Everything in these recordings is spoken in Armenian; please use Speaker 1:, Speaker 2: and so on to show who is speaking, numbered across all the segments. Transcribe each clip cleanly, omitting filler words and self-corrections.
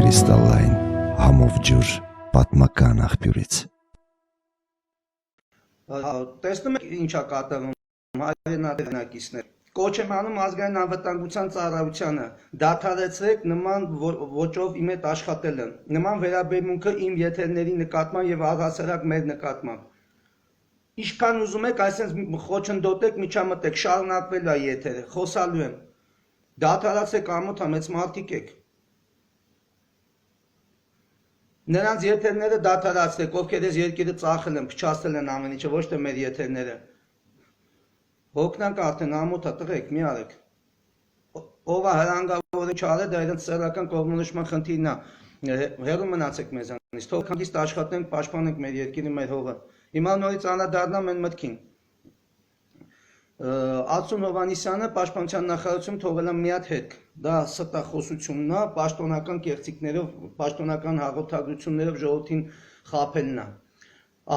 Speaker 1: Կրիստալային համով ջուր պատմական աղբյուրից։
Speaker 2: Տեսնում եք ինչա կատարվում հայրենատենակիցներ։ Կոչ եմ անում ազգային անվտանգության ծառայությանը դադարեցրեք նման ոճով իմ հետ աշխատելը, նման վերաբերմունքը իմ եթերների նկատմամբ եւ առհասարակ մեր նկատմամբ։ Ինչքան ուզում եք այսպես խոչընդոտեք, միջամտեք, շարունակվելու է եթերը, խոսալու եմ։ Դադարացեք ամոթա մեծ մարդիկ եք։ Նրանց եթերները դադարացրեք, ովքեր այս երկիրը ծախել են, փչացել են ամեն ինչը, ոչ թե մեր եթերները։ Հոգնանք արդեն ամոթա տղեկ, մի արեք։ Ով է հրանգավորը չարը, դա իրենց սեռական կողմնորոշման խնդիրն է։ Հեռու մնացեք մեզանից, թող հանգիստ աշխատենք, պաշտպանենք մեր երկիրը, մեր հողը։ Հիմա նորից անդրադառնամ այն մտքին։ Ացուն Հովհաննիսյանը պաշտպանության նախարարությունում թողել է մի հատ հետք։ Դա ստախոսությունն է, պաշտոնական կեղծիքներով, պաշտոնական հաղորդագրություններով ժողովրդին խաբելն է։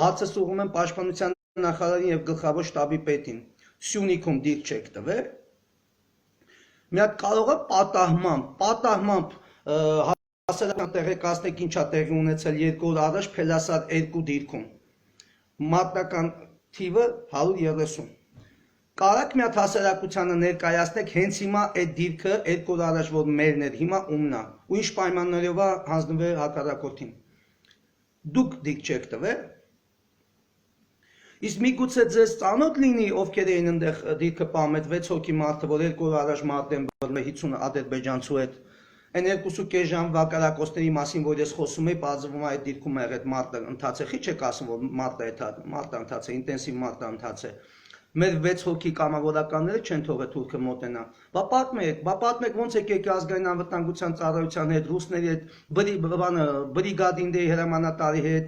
Speaker 2: Հացը սուղում են պաշտպանության նախարարին եւ գլխավոր շտաբի պետին։ Սյունիքում դիրք չեք տվել։ Մի հատ կարող է պատահմամբ հասարակական տեղեկացնեք ինչա տեղի ունեցել 2 օր առաջ Փելասար 2 դիրքում։ Մատնական թիվը 130։ Կարաք մի հատ հասարակությանը ներկայացնեք հենց հիմա այդ դիրքը 2 օր առաջ որ մերն էր, հիմա ումն է, ու ինչ պայմաններով է հանձնվել հակառակորդին։ Դուք դիրք չեք տվել։ Իսկ միգուցե ձեզ ծանոթ լինի ովքեր էին այնտեղ դիրքը պահում, այդ 6 հոգի մարդը, որ 2 օր առաջ մարտեն բռնել 50 ադրբեջանցու հետ։ Այն 2.5 ժամ վակարակոստների մասին, որ ես խոսում եի, բացվում է այդ դիրքում եղել այդ մարտը ընթացել, չի չեք ասում, որ մարտը ընթացել, ինտենսիվ մարտը ընթացել։ Մեր 6 հոգի կամավորականները չեն թողել թուրքը մոտենա։ Բա պատմեք ոնց եկեք ազգային անվտանգության ծառայության հետ, ռուսների հետ, բրիգադինների հրամանատարի հետ,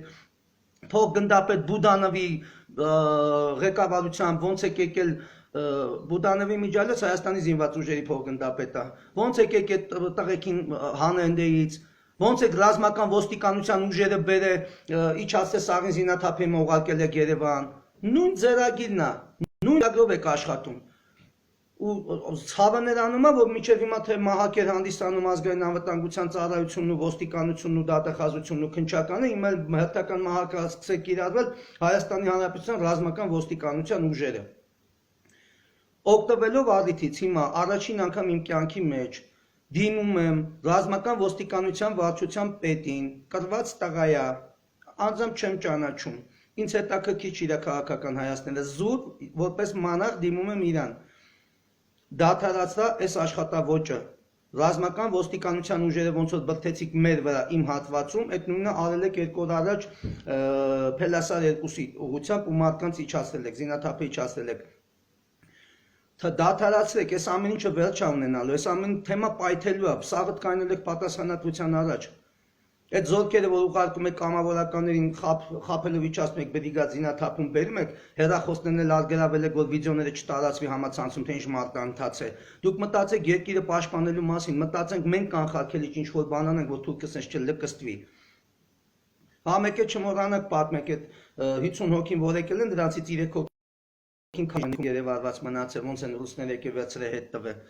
Speaker 2: փոխգնդապետ Բուդանովի ղեկավարությամբ ոնց եկել Բուդանովի միջալից Հայաստանի զինված ուժերի փոխգնդապետ է։ Ոնց եկեք այդ տղեկին հանենդեից, ոնց եք ռազմական ոստիկանության ուժերը բերել իջացել Սաղին զինաթափի ուղարկել եք Երևան։ Նույն ձեռագիրն է, նույն ծրագրով եք աշխատում։ Ու ցավը նրանում է, որ մինչև հիմա թե մահակեր հանդիսանում ազգային անվտանգության ծառայությունն ու ոստիկանությունն ու դատախազությունն ու քննչականը, հիմա հերթական մահակը սկսեք կիրառվել Հայաստանի Հանրապետության ռազմական ոստիկանության ուժերը։ Օգտվելով առիթից հիմա առաջին անգամ իմ կյանքի մեջ դիմում եմ ռազմական ոստիկանության վարչության պետին, կրված տղայա, անձամբ չեմ ճանաչում։ Ինձ հետաքրքիր չի իր քաղաքական հայացքները, զուտ որպես մանախ դիմում եմ իրան։ Դադարացրա այս աշխատավոճը, ռազմական ոստիկանության ուժերը ոնց որ բրդեցիք մեր վրա իմ հատվածում, այդ նույնը արել եք 2 օր առաջ Փելասար 2-ի ուղղությամբ ու մարդկանց իջացրել եք, զինաթափը իջացրել եք։ Դադարացրեք, այս ամեն ինչը վերջ է ունենալու, այս ամեն թեմա պայթելու է, սաղդ կանել եք պատասխանատվության առաջ։ Այդ զորքերը, որ ուղարկում եք կամավորականներին խաբելով իջացնում եք բրիգադ զինաթափում բերում եք, հեռախոսներն էլ արգելավել եք, որ վիդեոները չտարածվի համացանցում, թե ինչ մարդ ընթացել։ Դուք մտածեք երկիրը պաշտպանելու մասին, մտածենք մենք կանխարգելիչ ինչ որ բան անենք, որ թուրքը սենց չլկստվի։ Հա մեկ է չմոռանաք պատմեք այդ 50 հոգին, որ եկել են, դրանցից 3 հոգին երևարված մնացել, ոնց են ռուսները եկել վերցրել հետ տվել։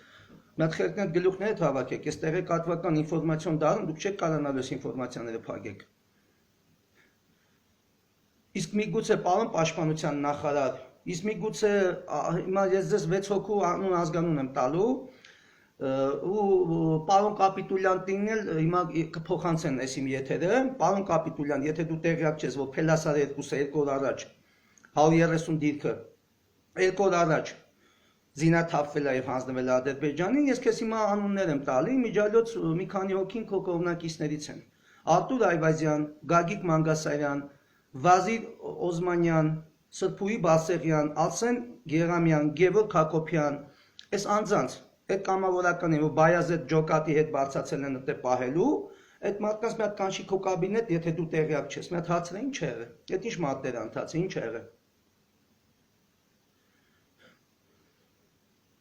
Speaker 2: Մատ խելքն գլուխները թավակեք, այս տեղեկատվական ինֆորմացիոն դարում դուք չեք կարողանալ այս ինֆորմացիաները փակեք։ Իսկ միգուցե պարոն պաշտպանության նախարար, իսկ միգուցե հիմա ես ձեզ 6 հոգու անուն ազգանուն եմ տալու ու պարոն Կապիտուլյանին էլ հիմա կփոխանցեն այս իմ եթերը, պարոն Կապիտուլյան, եթե դու տեղյակ չես, որ Փելասար 2-ը 2 օր առաջ 130 դիրքը 2 օր առաջ զինաթափվել է եւ հանձնվել է Ադրբեջանին, ես քեզ հիմա անուններ եմ տալի, միջալոց մի քանի հոգին քո կողմնակիցներից են։ Արտուր Այվազյան, Գագիկ Մանգասարյան, Վազիր Օզմանյան, Սրփուի Բասեղյան, Ալսեն Գերամյան, Գևորգ Հակոբյան, այս անձանց, այդ կամավորականին, որ Բայազեդ Ջոկատի հետ բարձացել են այդտեղ պահելու, այդ մարդկանց մի հատ կանչի քո կաբինետ, եթե դու տեղյակ չես, մի հատ հարցրե ինչ է եղել։ Այդ ինչ մարտեր ընթացել, ինչ է եղել։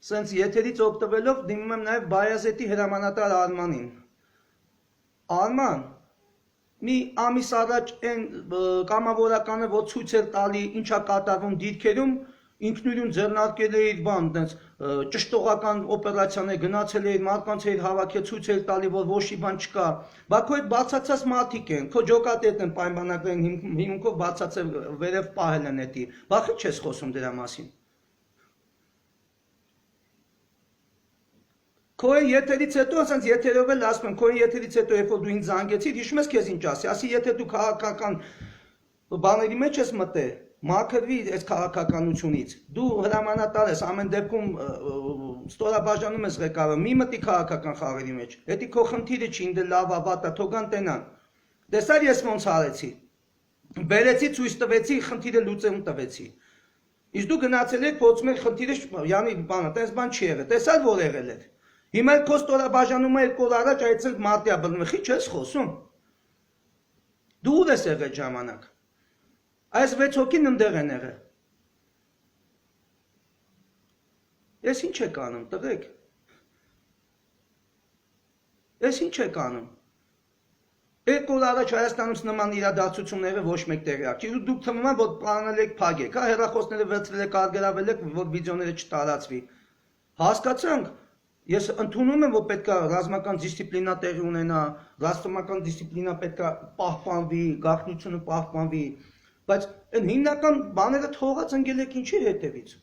Speaker 2: Սենց եթերից օգտվելով դիմում եմ նաև Բայազետի հրամանատար Արմանին։ Արման, մի ամիս առաջ այն կամավորականը, որ ցույց էր տալի ինչա կատարվում դիրքերում, ինքնուրույն ձեռնարկել է իր բան, այդպես ճշտողական օպերացիաներ գնացել է, մարդկանց հետ հավաքել, ցույց էր տալի, որ ոչ մի բան չկա։ Բա քո այդ բացացած մարդիկ են, քո ջոկատետն են պայմանագրային հիմքով բացացել վերև պահել են էդի։ Բա խի չես խոսում դրա մասին։ Քո եթերից հետո, ասենց եթերով էլ ասում եմ, քո եթերից հետո, երբ որ դու ինձ զանգեցիր, հիշում ես քեզ ինչ ասի, ասի, եթե դու քաղաքական բաների մեջ ես մտել, մաքրվի այս քաղաքականությունից, դու հրամանատար ես, ամեն դեպքում ստորաբաժանում ես ղեկավարը, մի մտի քաղաքական խաղերի մեջ, էդի քո խնդիրը չի, ինձ լավ ավատա, թողան տենան, տեսար ես ոնց արեցի, բերեցի, ցույց տվեցի, խնդիրը լուծում տվեցի, իսկ դու գնացել ես փոխում ես խնդիրը, յանի բանը, տես բան չի եղել, տեսար որ եղել էր, հիմա քո ստորաբաժանումը 2 օր առաջ այցել մարտիա բռնվում, խի չես խոսում, դու ուր ես եղել ժամանակ, այս 6 հոգին ընդեղ են եղել, ես ինչ եք անում, տղեկ, ես ինչ եք անում, 2 օր առաջ Հայաստանից նման իրադարձությունները ոչ մեկ տեղյակ չի, դուք թվում են, որ պլանել եք փակեք, հեռախոսները վերցրել եք, արգելավել եք, որ վիդեոները չտարածվի, հասկացանք, ես ընդունում եմ, որ պետք է ռազմական դիսցիպլինա տեղի ունենա, ռազմական դիսցիպլինա պետք է պահպանվի, գաղտնիությունը պահպանվի, բայց այն հիմնական բաները թողած ընկել եք ինչի հետևից։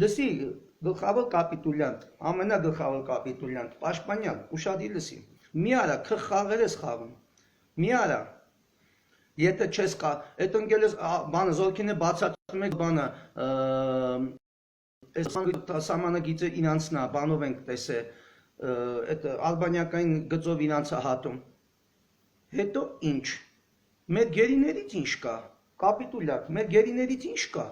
Speaker 2: Լսի, գլխավոր կապիտուլյանտ, ամենագլխավոր կապիտուլյանտ, Պաշտպանյան, ուշադիր լսի, մի արա, խաղեր ես խաղում, մի արա, եթե չես կա, այդ ընկել ես, բանը, զորքին է բացատրում եք բանը, այս սամանագիծը իրանցնա, բանով ենք տեսել, ալբանիակային գծով իրանցա հատում, հետո ինչ, մեր գերիներից ինչ կա, կապիտուլյատ, մեր գերիներից ինչ կա,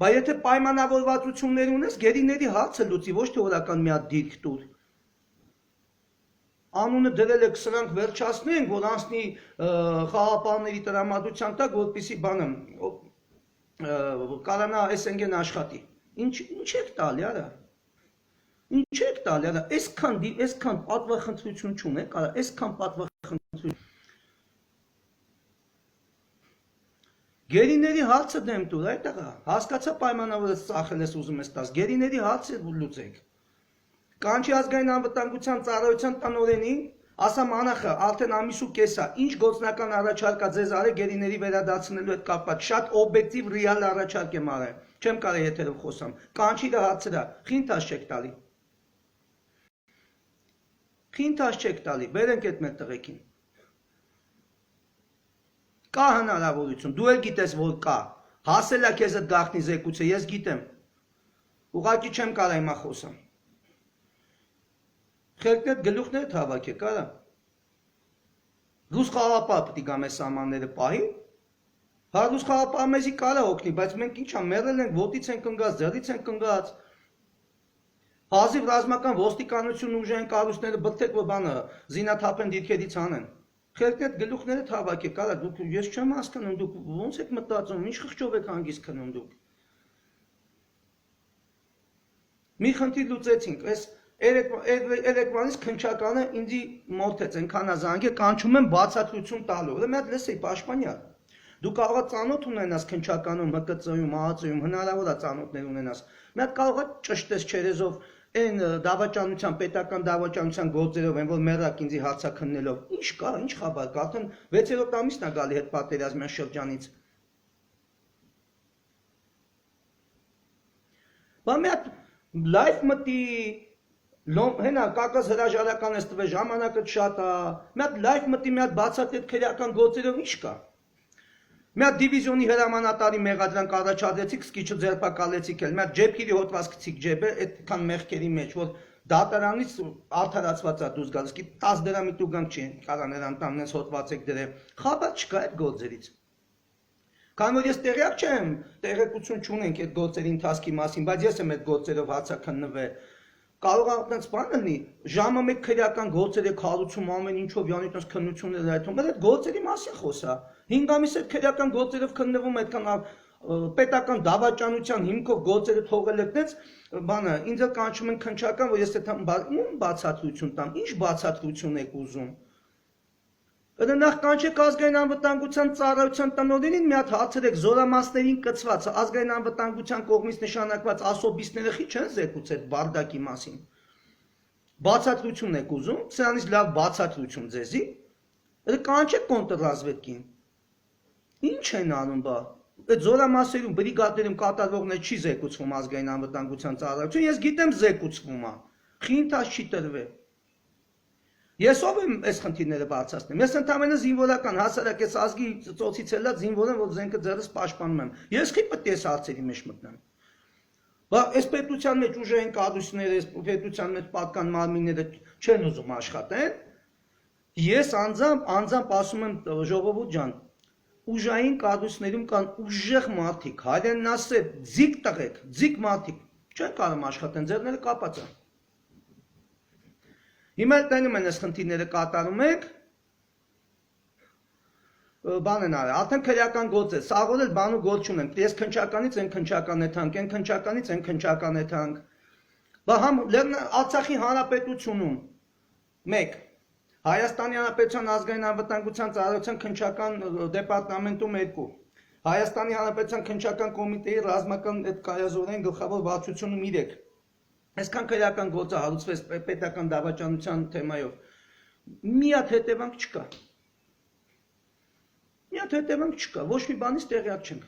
Speaker 2: բա եթե պայմանավորվածություններ ունես, գերիների հարցը լուծի, ոչ թե օրական մի հատ դիրք տուր, անունը դրել եք սրանք վերջացնենք, որ անցնի խաղապահների տրամադրության տակ, որպեսզի բանը կարանա SNG-ն աշխատի, ինչ եք տալի արա, ինչ եք տալի արա, այսքան պատվախնդրություն չունեք, արա, այսքան պատվախնդրություն, գերիների հարցը դեմ տուր, այդ աղա, հասկացա պայմանավորը ծախել ես ուզում ես տաս, գերիների հարցը լուծեք, կանչի ազգային անվտանգության ծառայության տնօրենին, ասամ անախը, արդեն ամիս ու կեսա, ինչ գործնական առաջարկա ձեզ արել գերիների վերադարձնելու հետ կապված, շատ օբյեկտիվ ռեալ առաջարկ եմ արել, չեմ կարող եթերով խոսամ, կանչի դա հարցրա, խինթաշ չեք տալի, խինթաշ չեք տալի, բերենք այդ մեր տղեկին, կա հնարավորություն, դու էլ գիտես, որ կա, հասել է քեզ այդ գաղտնի զեկույցը, ես գիտեմ, ուղղակի չեմ կարող հիմա խոսամ, խելքն այդ գլուխները հավաքեք, արա, ռուս խաղապահ պետք է գամ այս սահմանները պահի, հա ռուս խաղապահը մեզի կարա օգնի, բայց մենք ինչա մեռել ենք, ոտից ենք ընկած, ձեռից ենք ընկած, հազիվ ռազմական ոստիկանություն ուժային կառույցները բթեք, որ բանը զինաթափեն դիրքերից անեն, խելքն այդ գլուխները հավաքեք, արա, դուք ես չեմ հասկանում, դուք ոնց եք մտածում, ինչ խղճով եք հանգիստ քնում դուք։ Մի խնդիր լուծեցինք, այս երեկվանից քննչականը ինձի մոթեց, այնքան ազանգ է, կանչում եմ բացատրություն տալու, մի հատ լսեի, Պաշտպանյան, դու կարող ես ծանոթ ունենաս քննչականում, ՀԿՑ-ում, ԱԱԾ-ում, հնարավոր է ծանոթներ ունենաս, մի հատ կարող ես ճշտես չերեզով այն դավաճանության, պետական դավաճանության գործերով են, որ մեռակ ինձի հարցա քննելով, ինչ կա, ինչ խաբար կա, արդեն 6-րդ ամիսն է գալի հետ պատերազմյան շրջանից։ Բա մի հատ լայվ մտի, հենա կակաս հրաժարական ես տվել, ժամանակը շատ է, մի հատ լայվ մտի, մի հատ բացատ այդ քրեական գործերով ինչ կա։ Մի հատ դիվիզիոնի հրամանատարի մեղադրանք առաջադրեցիք, սկիչը ձերբակալեցիք էլ, մի հատ ջեբքերի հոդված գցիք ջեբը, այդքան մեղքերի մեջ, որ դատարանից արդարացված է դուրս գալիս, 10 դրամի տուգանք չի, կարող նրան տաննես հոդված եք դրել, խաբար չկա այդ գործերից։ Քանի որ ես տեղյակ չեմ, տեղեկություն չունենք այդ գործերի ընթացքի մասին, բայց ես եմ այդ գործերով հացաքննվել, կարող է այդպես բան լինի, ժամը մեկ քրեական գործեր եք հարուցում ամեն ինչով յանի այդպես քննություններ այդում, բայց այդ գործերի մասին խոսա։ 5 ամիս այդ քրեական գործերով քննվում այդքան պետական դավաճանության հիմքով գործերը թողել եք, բանը ինձ էլ կանչում են քննչական, որ ես այդ բացատրություն տամ, ինչ բացատրություն եք ուզում։ Դա նախ կանչեք ազգային անվտանգության ծառայության տնօրենին մի հատ հարցրեք զորամասներին կցված ազգային անվտանգության կողմից նշանակված ասոբիստները խի չեն զեկուց այդ բարդակի մասին։ Բացատրություն եք ուզում, սրանից լավ բացատրություն ձեզի։ Դա կանչեք կոնտրռազվեդկին։ Ինչ են անում բա։ Այդ զորամասերում բրիգադներում կատարվողներ չի զեկուցվում ազգային անվտանգության ծառայություն, ես գիտեմ զեկուցվում է։ Խի ինքնաց չի տրվել։ Ես ով եմ այս խնդիրները բարձրացնում։ Ես ընդհանրապես զինվորական հասարակ այս ազգի ծոցից էլա զինվոր եմ, որ զենքը ձեռս պաշտպանում եմ։ Ես խի պետք է այս հարցերի մեջ մտնեմ։ Բա այս պետության մեջ ուժային կառույցները, այս պետության մեջ պատկան մարմինները չեն ուզում աշխատեն։ Ես անձամբ ասում եմ ժողովուրդ ջան, ուժային կառույցներում կան ուժեղ մարդիկ, հայրենասեր, ձիգ տղեկ, ձիգ մարդիկ չեն կարող աշխատեն, ձեռները կապած են։ Հիմա տենում են այս խնդիրները կատարում եք, բան են արել, արդեն քրեական գործ է, սաղ էլ բան ու գործ չունենք, ես քնչականից են քնչական է թանք, են քնչականից են քնչական է թանք, բա համ Արցախի հանրապետությունում, մեկ, Հայաստանի Հանրապետության ազգային անվտանգության ծառայության քնչական դեպարտամենտում 2, Հայաստանի Հանրապետության քնչական կոմիտեի ռազմական կայազորային գլխավոր վարչությունում 3, Այսքան քրեական գործը հարուցվեց պետական դավաճանության թեմայով։ Մի հատ հետևանք չկա։ Ոչ մի բանից տեղյակ չենք։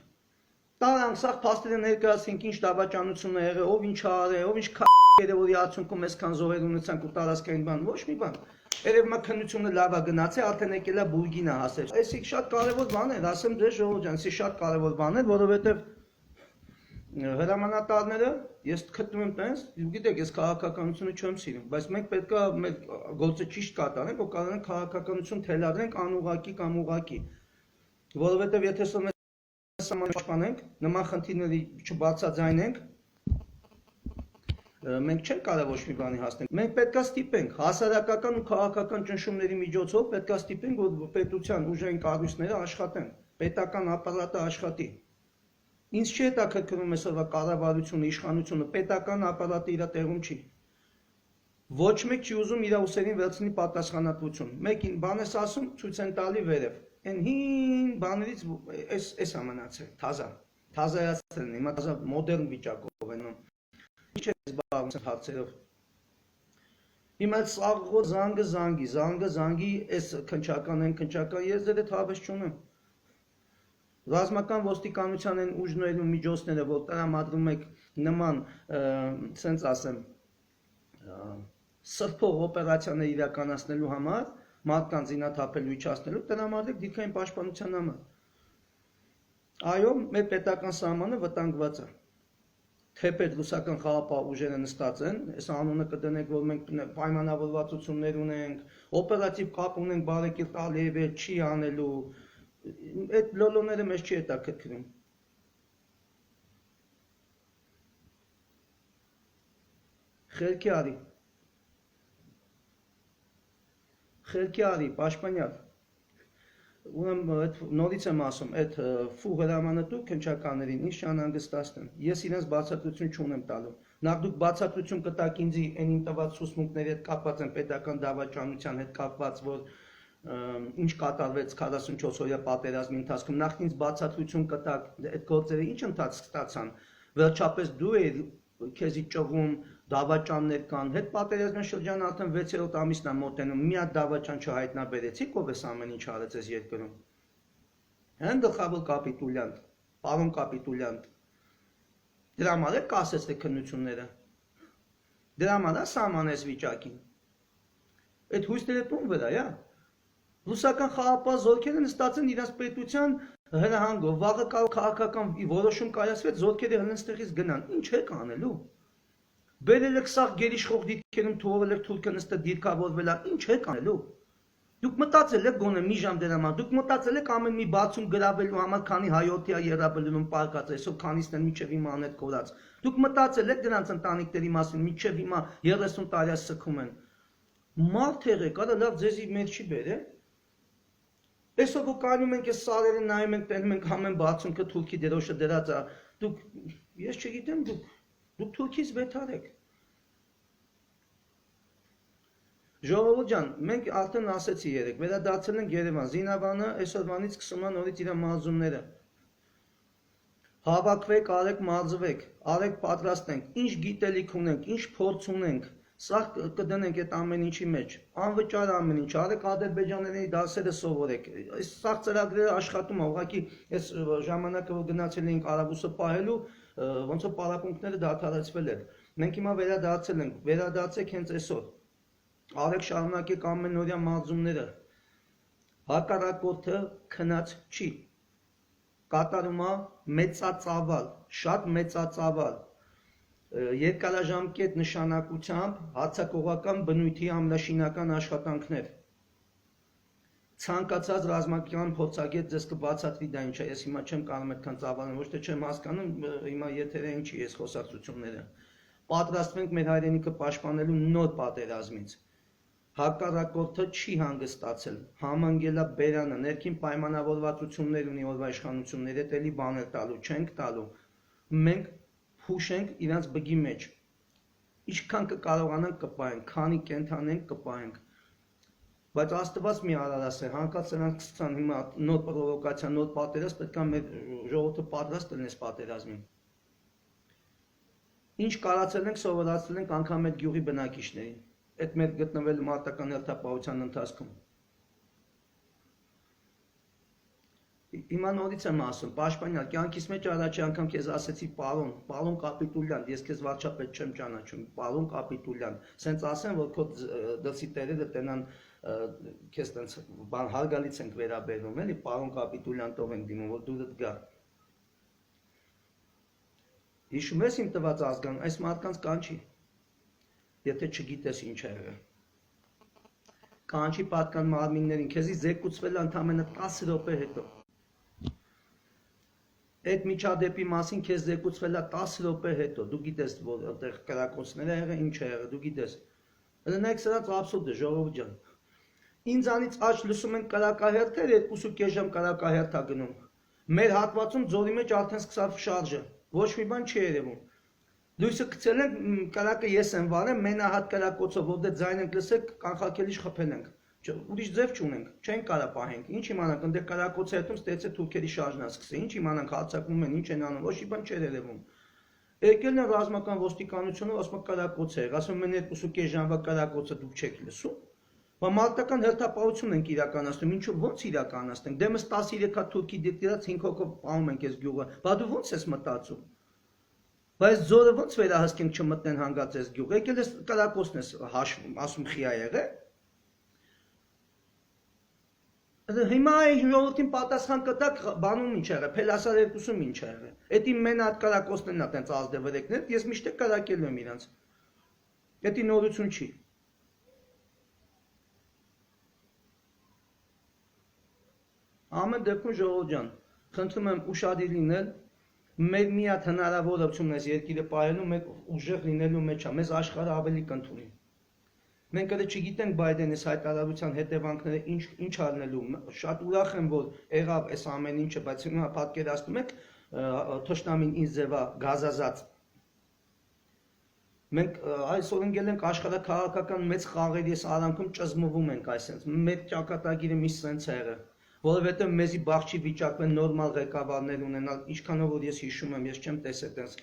Speaker 2: Տարանք սաղ փաստերը ներկայացինք, ինչ դավաճանություն է եղել, ով ինչ ա արել, ով ինչ քայլեր որի արդյունքում այսքան զոհեր ունեցանք ու տարածքային բան, ոչ մի բան։ Երևի մա քննությունը լավ է գնացել, արդեն եկել է բուրգին է հասել։ Այսի շատ կարևոր բան է, ասեմ ձեզ ժողովուրդ ջան, այսի շատ կարևոր բան է, որովհետև հրամանատարները ես գտնում եմ տենց, գիտեք, ես քաղաքականությունը չեմ սիրում, բայց մենք պետք է մեր գործը ճիշտ կատարենք, որ կարողանանք քաղաքականություն թելադրենք անուղղակի կամ ուղղակի, որովհետև եթե սա մեզ պաշտպանենք, նման խնդիրների չբացաձայնենք, մենք չենք կարող ոչ մի բանի հասնել։ Մենք պետք է ստիպենք հասարակական ու քաղաքական ճնշումների միջոցով պետք է ստիպենք, որ պետության ուժային կառույցները աշխատեն, պետական ապարատը աշխատի։ Ինձ չի հետաքրքրում այսօրվա կառավարությունը, իշխանությունը, պետական ապարատը իր տեղում չի։ Ոչ մեկ չի ուզում իր ուսերին վերցնի պատասխանատվություն։ Մեկին բան ես ասում, ցույց են տալի վերև։ Այն հին բաներից էս է մնացել, թազայացել են, հիմա թազա մոդեռն վիճակով են։ Ինչ է զբաղվում հարցերով։ Հիմա սաղ զանգի, այս քնչական, ես դեռ հավես չունեմ։ Ռազմական ոստիկանության են ուժներն ու միջոցները, որ տրամադրում եք նման, սենց ասեմ, սրբող օպերացիաներ իրականացնելու համար, մարդկանց զինաթափելու իջացնելու, տրամադրեք դիրքային պաշտպանության համար։ Այո, մեր պետական սահմանը վտանգված է։ Թեպետ ռուսական խաղապահ ուժերը նստած են, այս անունը կդնենք, որ մենք պայմանավորվածություններ ունենք, օպերատիվ կապ ունենք բարեկիրթ Ալիևի չի անելու, այդ լոլոները մեզ չի հետաքրքրում։ Խելքի արի, պաշտպանյալ։ Ուրեմն նորից եմ ասում, այդ ֆու հրամանատու քնչականներին ինչ չանհանգստացնեն։ Ես իրենց բացատրություն չունեմ տալու։ Նախ դուք բացատրություն կտաք ինձ այն իմ տված ցուցմունքների հետ կապված են պետական դավաճանության հետ կապված, որ ինչ կատարվեց 44 օրյա պատերազմի ընթացքում, նախ ինձ բացատրություն կտակ, այդ գործերը ինչ ընթացք ստացան, վերջապես դու ես քեզի ճողում, դավաճաններ կան, հետ պատերազմյան շրջանը արդեն 6-րդ ամիսն է մոտենում, մի հատ դավաճան չհայտնաբերեցիք, ով էս ամեն ինչ արեց այս երկրում։ Հեն գլխավոր կապիտուլյանտ, պարոն կապիտուլյանտ, դրա համար է կասեցեք քննությունները, դրա համար է սահմանես վիճակին, այդ հույսները տուն վրա, յա։ Ռուսական խաղապահ զորքերը նստած են իրենց պետության հրահանգով, վաղը կարող քաղաքական որոշում կայացվեց, զորքերը հենց գնան, ինչ եք անելու։ Բերել եք սաղ գերիշխող դիրքերում թողել եք թուրքը նստել դիրքավորվել, ինչ եք անելու։ Դուք մտածել եք գոնե մի ժամ դրա համար, դուք մտածել եք ամեն մի բացում գրավելու համար, քանի հայոթիա երաբելում պարկած, այսօր քանիսն են մինչև հիմա անետ կորած։ Դուք մտածել եք դրանց ընտանիքների մասին, մինչև հիմա 30 տարի սքում են։ Մարդ եղեք, արա լավ ձեզի մեջ չի բերել։ Այսօր որ կայնում ենք այս սարերը նայում ենք, տենում ենք ամեն բացունքը թուրքի դերոշը դրած է, դուք, ես չգիտեմ, դուք թուրքից վեթար եք։ Ժողովուրդ ջան, մենք արդեն ասեցի երեք, վերադարձել ենք Երևան, Զինավանը այսօրվանից սկսում է նորից իր մարզումները։ Հավաքվեք, արեք մարզվեք, արեք պատրաստենք, ինչ գիտելիք ունենք, ինչ փորձ ունենք, սա կդնենք այդ ամեն ինչի մեջ, անվճար ամեն ինչ, արեք ադրբեջաների դասերը սովորեք, այս սա ծրագրերը աշխատում է, ուղղակի այս ժամանակը որ գնացել էինք Արաբուսը պահելու, ոնց որ պարապմունքները դադարեցվել էր, մենք հիմա վերադարձել ենք, վերադարձեք հենց այսօր, արեք շարունակեք ամենօրյա մարզումները, հակառակորդը քնած չի, կատարում է մեծածավալ, շատ մեծածավալ, երկարաժամկետ նշանակությամբ հարձակողական բնույթի ամրաշինական աշխատանքներ։ Ցանկացած ռազմական փորձագետ ձեզ կբացատրի դա ինչ է, ես հիմա չեմ կարող այդքան ծավալել, ոչ թե չեմ հասկանում, հիմա եթերը ինչի ես խոսակցությունները։ Պատրաստվենք մեր հայրենիքը պաշտպանելու նոր պատերազմից։ Հակառակորդը չի հանգստացել, համանգելա բերանը, ներքին պայմանավորվածություններ ունի օրվա իշխանությունները, հետ էլի բաներ տալու, չենք տալու, մենք փուշենք իրանց բգի մեջ, ինչքան կկարողանանք կպահենք, քանի կենթանենք կպահենք, բայց Աստված մի արարած է, հանկարծ նրանք սկսան հիմա նոր պրովոկացիա, նոր պատերազմ, պետք է մեր ժողովուրդը պատրաստ լինի այս պատերազմին։ Ինչ կարացել ենք, սովորացել ենք անգամ այդ գյուղի բնակիչներին, այդ մեր գտնվել մարտական հերթապահության ընթացքում։ Հիմա նորից եմ ասում, պաշտպանյալ, կյանքիս մեջ առաջի անգամ քեզ ասեցի պարոն Կապիտուլյան, ես քեզ վարչապետ չեմ ճանաչում, պարոն Կապիտուլյան, սենց ասեն, որ քո դրսի տերերը տենան քեզ տենց բան հարգալից ենք վերաբերվում, էլի, պարոն Կապիտուլյան տով ենք դիմում, որ դուրդ գա։ Հիշում ես իմ տված ազգան, այս մարդկանց կանչի, եթե չգիտես ինչ է եղել։ Կանչի պատկան մարմիններին, քեզի զեկուցվել ընդամենը 10 րոպե հետո։ Այդ միջադեպի մասին քեզ զեկուցվել է 10 րոպե հետո, դու գիտես, որ այնտեղ կրակոցներ է եղել, ինչ է եղել, դու գիտես։ Դրանք սրանց աբսուրդ է, ժողովուրդ ջան։ Ինձանից աճ լսում են կրակահերթեր, 2.5 ժամ կրակահերթ է գնում։ Մեր հատվածում ձորի մեջ արդեն սկսավ շարժը, ոչ մի բան չի երևում։ Լույսը գցել ենք, կրակը ես եմ վարել, մենահատ կրակոցով, որ դե ձայն ենք լսեք, կանխակելիչ խփել ենք։ Ուրիշ ձև չունենք, չենք կարա պահենք, ինչ իմանանք, ընդ կրակոցը հետում ստեցե թուրքերի շարժնա սկսի, ինչ իմանանք, հարձակվում են, ինչ են անում, ոչ մի բան չէր երևում։ Եկել են ռազմական ոստիկանությունը, ասում են կրակոց է, ասում են 2.5 ժամվա կրակոցը դուք չեք լսում։ Բա մարտական հերթապահություն ենք իրականացնում, ինչու ոնց իրականացնենք։ Դեմս 13 հատ թուրքի դիտած 5 հոգով պահում ենք այս գյուղը։ Բա դու ոնց ես մտածում։ Բայց զորը ոնց վերահսկենք չմտնեն հանգած այս գյուղ։ Եկել ես կրակոցն ես հաշվում, ասում խիա եղե։ Հիմա այն ժողովրդին պատասխան կտակ բանում ինչ եղել, Փելասար 2-ում ինչ եղել։ Էդի մեն հատ կրակոցներն ա տենց ազդևերեկներ, ես միշտ կրակելու եմ իրանց։ Էդի նորություն չի։ Ամեն դեպքում ժողովուրդ ջան, խնդրում եմ ուշադիր լինել, մեր մի հատ հնարավոր option-ն է երկիրը պահելու, մեկ ուժեղ լինելու մեջ է, մեզ աշխարհը ավելի կընդունի։ Մենք edhe չգիտենք Բայդենի հայտարարության հետևանքները ինչ առնելու, շատ ուրախ եմ, որ եղավ այս ամեն ինչը, բայց հիմա պատկերացնում եք թշնամին ինձ ձևա գազազած։ Մենք այսօր ընկել ենք աշխարհաքաղաքական մեծ խաղերի արանքում ճզմվում ենք այսպես։ Մեր ճակատագիրը մի սենց է եղել, որովհետև մեզի բախ չի վիճակվել նորմալ ղեկավարներ ունենալ, ինչքանով որ ես հիշում եմ, ես չեմ տեսել այդպես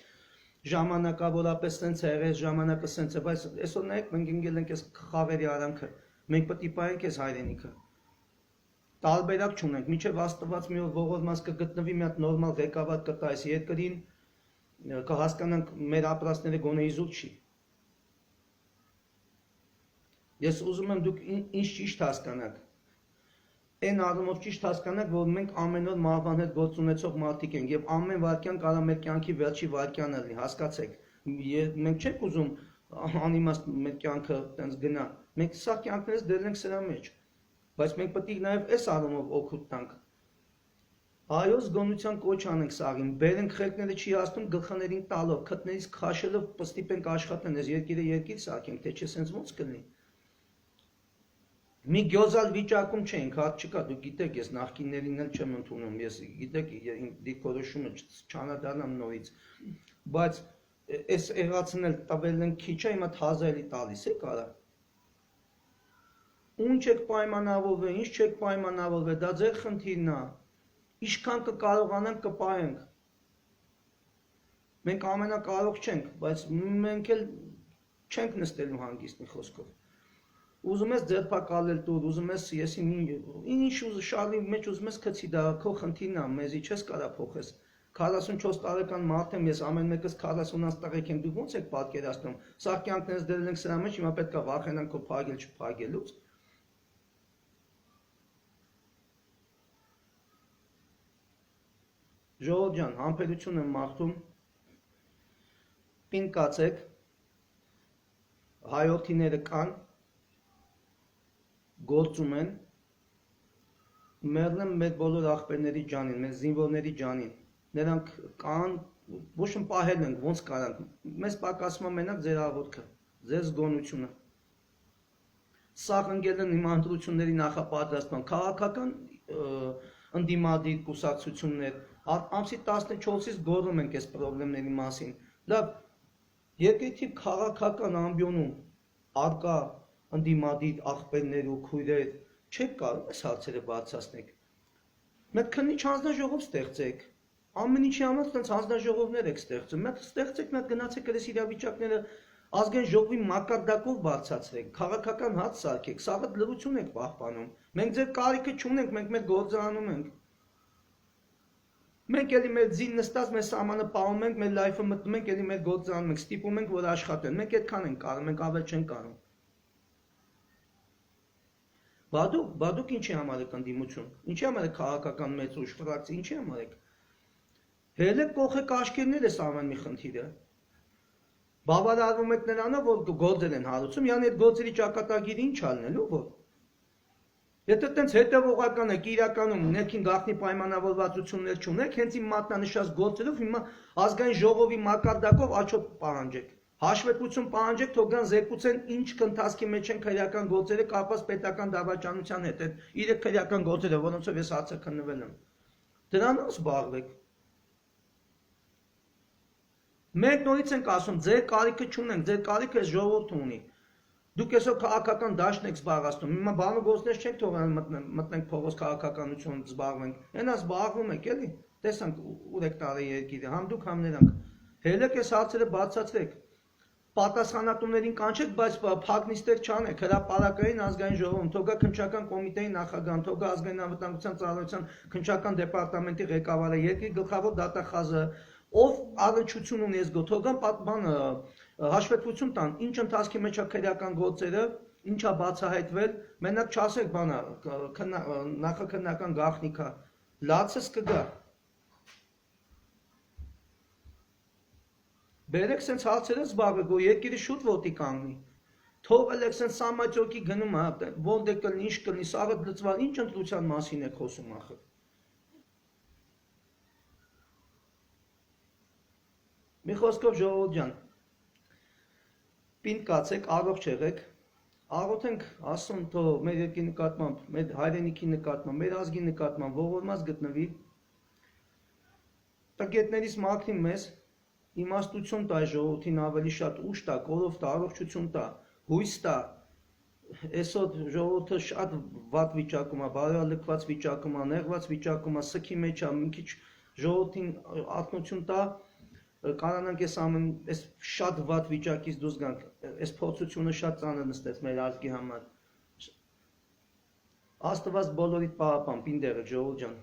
Speaker 2: ժամանակավորապես սենց է եղել, ժամանակը սենց է, բայց այսօր նայեք մենք ընկել ենք այս խաղերի արանքը, մենք պետք է պահենք այս հայրենիքը։ Տարբերակ չունենք, մինչև Աստված մի օր ողորմած կգտնվի մի հատ նորմալ ղեկավար կտա այս երկրին, կհասկանանք մեր ապրածները գոնե իզուր չի։ Ես ուզում եմ դուք ինչ ճիշտ հասկանաք։ Այն առումով ճիշտ հասկանաք, որ մենք ամեն օր մահվան հետ գործ ունեցող մարդիկ ենք եւ ամեն վարքյան կարա մեր կյանքի վերջի վարքյանը լինի, հասկացեք։ Մենք չենք ուզում անիմաստ մեր կյանքը տենց գնա։ Մենք սա կյանքներս դրել ենք սրա մեջ։ Բայց մենք պետք է նաեւ այս առումով օգուտ տանք։ Այո, զգոնության կոչ անենք սաղին, բերենք խելքները չի հասնում գլխաներին տալով, քթներից քաշելով պստիպենք աշխատեն, այս երկիրը երկիր սարքենք, թե չէ սենց ոնց կլինի։ Մի գյոզալ վիճակում չենք, հատ չկա, դուք գիտեք, ես նախկիններին էլ չեմ ընդունում, ես գիտեք, դիրքորոշումը չանադառնամ նորից, բայց այս եղածն էլ տվել են քիչ է, հիմա հազարի տալիս է կարա։ Ուն չեք պայմանավորվել, ինչ չեք պայմանավորվել, դա ձեր խնդիրն է։ Ինչքան կկարողանանք կպահենք։ Մենք ամենակարող չենք, բայց մենք էլ չենք նստելու հանգիստ մի խոսքով։ Ուզում ես ձերբակալել տուր, ուզում ես եսի ինչ շարի մեջ ուզում ես գցի, դա քո խնդիրն է, մեզի չես կարա փոխես։ 44 տարեկան մարդ եմ, ես ամեն մեկս 40-ից տղեկ եմ, դուք ո՞նց եք պատկերացնում։ Սա կյանքներս դրել ենք սրա մեջ, հիմա պետք է վախենանք քո փագել չփագելուց։ Ժողովուրդ ջան, համբերություն եմ մաղթում, պին կացեք, հայորդիները կան, գործում են, մերն եմ մեր բոլոր աղբերների ջանին, մեր զինվորների ջանին, նրանք կան, ոչ եմ պահել ենք, ոնց կարանք, մեզ պակասում է մենակ ձեր աղորդքը, ձեր զգոնությունը, սաղ ընկել են հիմա ընտրությունների նախապատրաստման, քաղաքական ընդդիմադիր կուսակցություններ, ամսի 14-ից գոռում ենք այս պրոբլեմների մասին, լավ, երկրի քաղաքական ամբիոնում արկա ընդդիմադիր աղբերներ ու քույրեր չեք կարող այս հարցերը բարձրացնեք։ Մեկ քննիչ հանձնաժողով ստեղծեք, ամեն ինչի համար այդպես հանձնաժողովներ եք ստեղծում, մեկ ստեղծեք, մեկ գնացեք այս իրավիճակները ազգային ժողովի մակարդակով բարձրացրեք, քաղաքական հաց սարքեք, սաղը լրություն եք պահպանում։ Մենք ձեր կարիքը չունենք, մենք մեր գործը անում ենք։ Մենք էլի մեր ձին նստած, մեր սահմանը պահում ենք, մեր լայֆը մտնում ենք, էլի մեր գործը անում ենք, ստիպում ենք, որ աշխատեն։ Մենք այդքան ենք կարող, մենք ավել չենք կարող։ Բադուկ ինչի համար եք ընդդիմություն, ինչի համար եք քաղաքական մեծ ուժ ֆրակցիա, ինչի համար եք։ Հելեք կողեք աշկերներ ես ամեն մի խնդիրը։ Բավարարվում եք նրանով, որ գործեր են հարուցում, յան այդ գործերի ճակատագիրը ինչ ալնելու, որ։ Եթե տենց հետևողական եք իրականում ներքին գաղտնի պայմանավորվածություններ չունեք, հենց իմ մատնանշած գործերով հիմա ազգային ժողովի մակարդակով աչոտ պահանջեք։ Հաշվետվություն պահանջեք, թող գան զեկուցեն ինչ կընթացքի մեջ են քրեական գործերը կապված պետական դավաճանության հետ, այդ 3 քրեական գործերը, որոնցով ես հացը քննվել եմ։ Դրանով զբաղվեք։ Մենք նորից ենք ասում, ձեր կարիքը չունենք, ձեր կարիքը այս ժողովուրդը ունի։ Դուք այսօր քաղաքական դաշտն եք զբաղացնում, հիմա բանուգործներ չենք թողնել մտնենք փողոց քաղաքականություն զբաղվենք, այնա զբաղվում եք էլի, տեսանք ուր եք տարի երկիրը, համ դուք համ նրանք, հելեք այս հարցերը բացատրեք, պատասխանատուներին կանչեք, բայց փակնիստեր չանեք, հրապարակային ազգային ժողովում, թողա քննչական կոմիտեի նախագահան, թողա ազգային անվտանգության ծառայության քննչական դեպարտամենտի ղեկավարը, երկրի գլխավոր դատախազը, ով առնչություն ունի այս գոթողան պատմանը հաշվետվություն տան, ինչ ընթացքի մեջ է քրեական գործերը, ինչ է բացահայտվել, մենակ չասեք բանը նախաքննական գաղտնիքա, լացս կգա։ Բերեք սենց հարցերը զբաղվեք, որ երկիրը շուտ ոտի կանգնի։ Թողել եք սենց սամաճոկի գնում, ոնց է կլինի, ինչ կլինի, սաղը լծվալ, ինչ ընտրության մասին եք խոսում ախր։ Մի խոսքով ժողովուրդ ջան, պինդ կացեք, առողջ եղեք, աղոթենք ասում թող մեր երկրի նկատմամբ, մեր հայրենիքի նկատմամբ, մեր ազգի նկատմամբ ողորմած գտնվի, տգետներից մաքրի մեզ, իմաստություն տա ժողովրդին ավելի շատ ուժ տա, կորով տա, առողջություն տա, հույս տա, այսօր ժողովուրդը շատ վատ վիճակում է, բարոյալքված վիճակում է, նեղված վիճակում է, սքի մեջ է, մի քիչ ժողովրդին ակնություն տա, կարանանք այս շատ վատ վիճակից դուրս գանք, այս փորձությունը շատ ծանր նստեց մեր ազգի համար։ Աստված բոլորիդ պահապան, պինդերը, ժողովուրդ ջան։